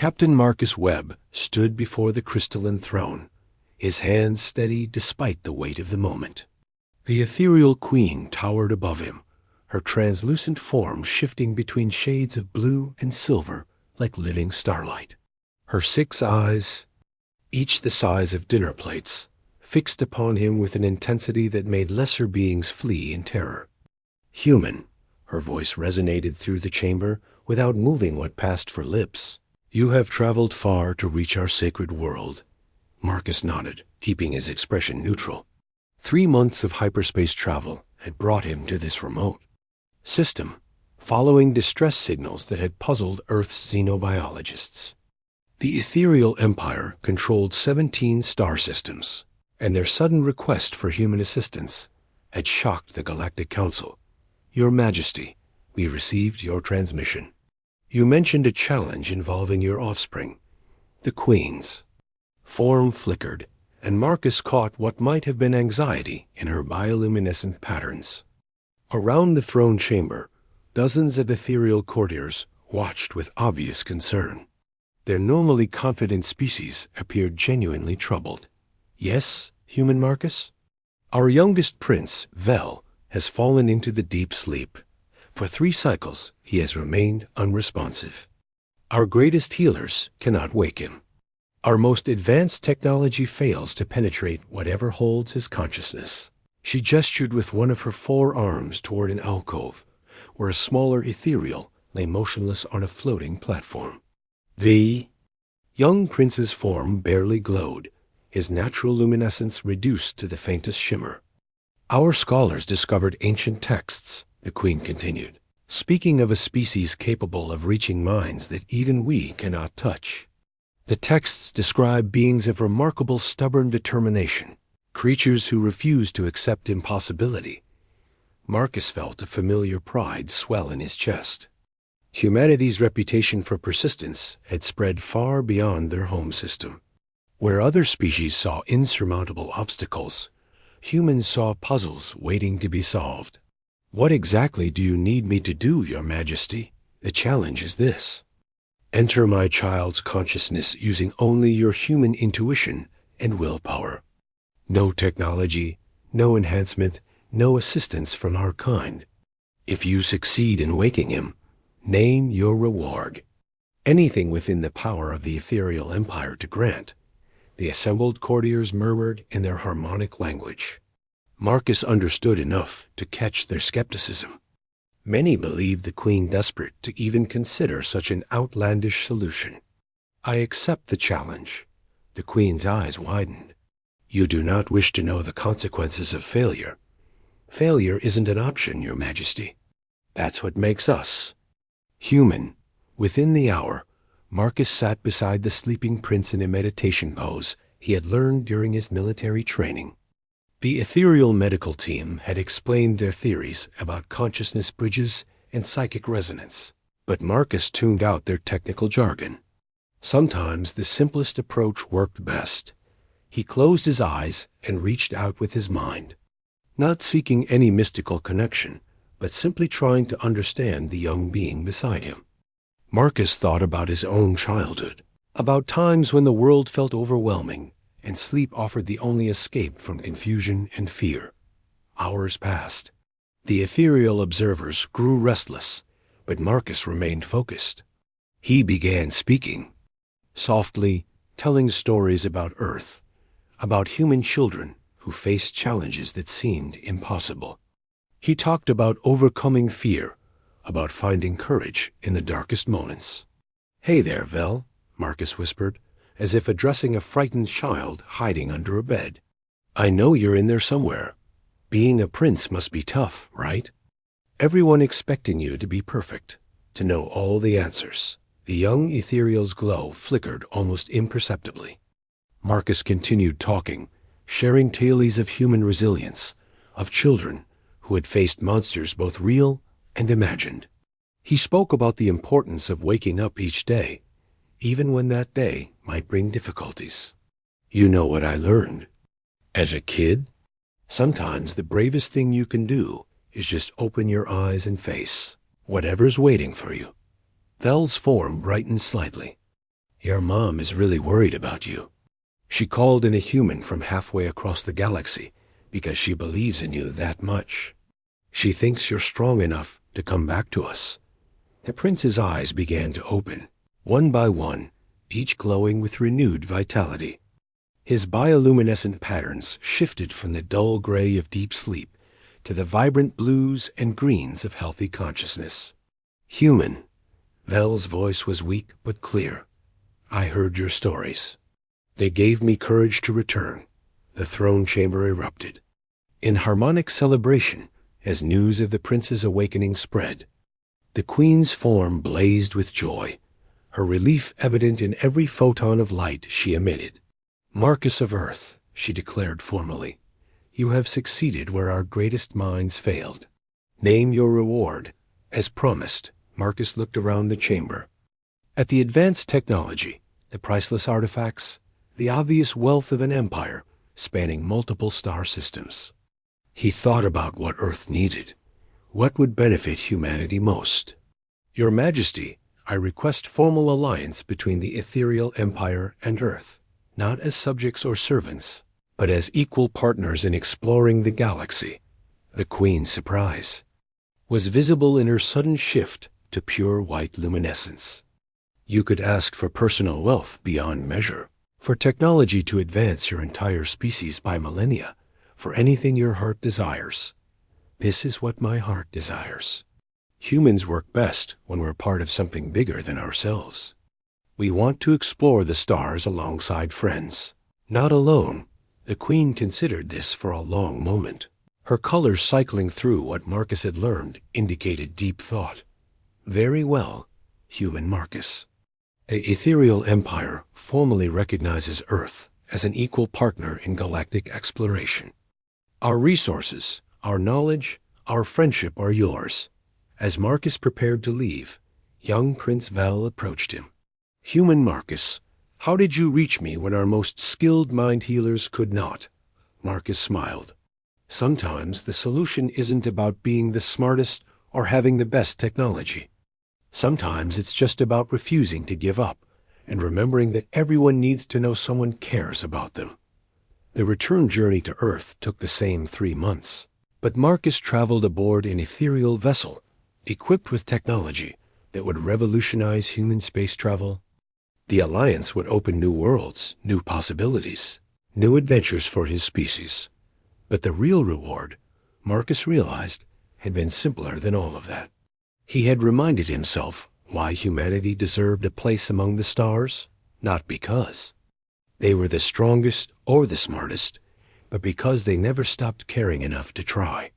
Captain Marcus Webb stood before the crystalline throne, his hands steady despite the weight of the moment. The ethereal queen towered above him, her translucent form shifting between shades of blue and silver like living starlight. Her 6 eyes, each the size of dinner plates, fixed upon him with an intensity that made lesser beings flee in terror. Human, her voice resonated through the chamber without moving what passed for lips. You have traveled far to reach our sacred world. Marcus nodded, keeping his expression neutral. 3 months of hyperspace travel had brought him to this remote system, following distress signals that had puzzled Earth's xenobiologists. The ethereal empire controlled 17 star systems, and their sudden request for human assistance had shocked the Galactic Council. Your Majesty, we received your transmission. You mentioned a challenge involving your offspring, the queens. Form flickered, and Marcus caught what might have been anxiety in her bioluminescent patterns. Around the throne chamber, dozens of ethereal courtiers watched with obvious concern. Their normally confident species appeared genuinely troubled. Yes, human Marcus? Our youngest prince, Vel, has fallen into the deep sleep. For 3 cycles, he has remained unresponsive. Our greatest healers cannot wake him. Our most advanced technology fails to penetrate whatever holds his consciousness. She gestured with one of her 4 arms toward an alcove, where a smaller ethereal lay motionless on a floating platform. The young prince's form barely glowed, his natural luminescence reduced to the faintest shimmer. Our scholars discovered ancient texts, the queen continued, speaking of a species capable of reaching minds that even we cannot touch. The texts describe beings of remarkable stubborn determination, creatures who refuse to accept impossibility. Marcus felt a familiar pride swell in his chest. Humanity's reputation for persistence had spread far beyond their home system. Where other species saw insurmountable obstacles, humans saw puzzles waiting to be solved. What exactly do you need me to do, Your Majesty? The challenge is this. Enter my child's consciousness using only your human intuition and willpower. No technology, no enhancement, no assistance from our kind. If you succeed in waking him, name your reward. Anything within the power of the ethereal empire to grant. The assembled courtiers murmured in their harmonic language. Marcus understood enough to catch their skepticism. Many believed the queen desperate to even consider such an outlandish solution. I accept the challenge. The queen's eyes widened. You do not wish to know the consequences of failure. Failure isn't an option, Your Majesty. That's what makes us human. Within the hour, Marcus sat beside the sleeping prince in a meditation pose he had learned during his military training. The ethereal medical team had explained their theories about consciousness bridges and psychic resonance, but Marcus tuned out their technical jargon. Sometimes the simplest approach worked best. He closed his eyes and reached out with his mind, not seeking any mystical connection, but simply trying to understand the young being beside him. Marcus thought about his own childhood, about times when the world felt overwhelming and sleep offered the only escape from confusion and fear. Hours passed. The ethereal observers grew restless, but Marcus remained focused. He began speaking, softly telling stories about Earth, about human children who faced challenges that seemed impossible. He talked about overcoming fear, about finding courage in the darkest moments. Hey there, Vel, Marcus whispered, as if addressing a frightened child hiding under a bed. I know you're in there somewhere. Being a prince must be tough, right? Everyone expecting you to be perfect, to know all the answers. The young ethereal's glow flickered almost imperceptibly. Marcus continued talking, sharing tales of human resilience, of children who had faced monsters both real and imagined. He spoke about the importance of waking up each day, even when that day might bring difficulties. You know what I learned? As a kid, sometimes the bravest thing you can do is just open your eyes and face whatever's waiting for you. Vel's form brightened slightly. Your mom is really worried about you. She called in a human from halfway across the galaxy because she believes in you that much. She thinks you're strong enough to come back to us." The prince's eyes began to open, one by one, each glowing with renewed vitality. His bioluminescent patterns shifted from the dull gray of deep sleep to the vibrant blues and greens of healthy consciousness. "Human," Vel's voice was weak but clear. "I heard your stories. They gave me courage to return." The throne chamber erupted in harmonic celebration as news of the prince's awakening spread. The queen's form blazed with joy, her relief evident in every photon of light she emitted. "Marcus of Earth," she declared formally, "you have succeeded where our greatest minds failed. Name your reward." As promised, Marcus looked around the chamber. At the advanced technology, the priceless artifacts, the obvious wealth of an empire spanning multiple star systems. He thought about what Earth needed. What would benefit humanity most? "Your Majesty, I request formal alliance between the ethereal empire and Earth, not as subjects or servants, but as equal partners in exploring the galaxy." The queen's surprise was visible in her sudden shift to pure white luminescence. "You could ask for personal wealth beyond measure, for technology to advance your entire species by millennia, for anything your heart desires. This is what my heart desires. Humans work best when we're part of something bigger than ourselves. We want to explore the stars alongside friends, not alone." The queen considered this for a long moment. Her colors cycling through what Marcus had learned indicated deep thought. "Very well, human Marcus. A ethereal empire formally recognizes Earth as an equal partner in galactic exploration. Our resources, our knowledge, our friendship are yours." As Marcus prepared to leave, young Prince Val approached him. "Human Marcus, how did you reach me when our most skilled mind healers could not?" Marcus smiled. "Sometimes the solution isn't about being the smartest or having the best technology. Sometimes it's just about refusing to give up and remembering that everyone needs to know someone cares about them." The return journey to Earth took the same 3 months, but Marcus traveled aboard an ethereal vessel equipped with technology that would revolutionize human space travel. The alliance would open new worlds, new possibilities, new adventures for his species. But the real reward, Marcus realized, had been simpler than all of that. He had reminded himself why humanity deserved a place among the stars, not because they were the strongest or the smartest, but because they never stopped caring enough to try.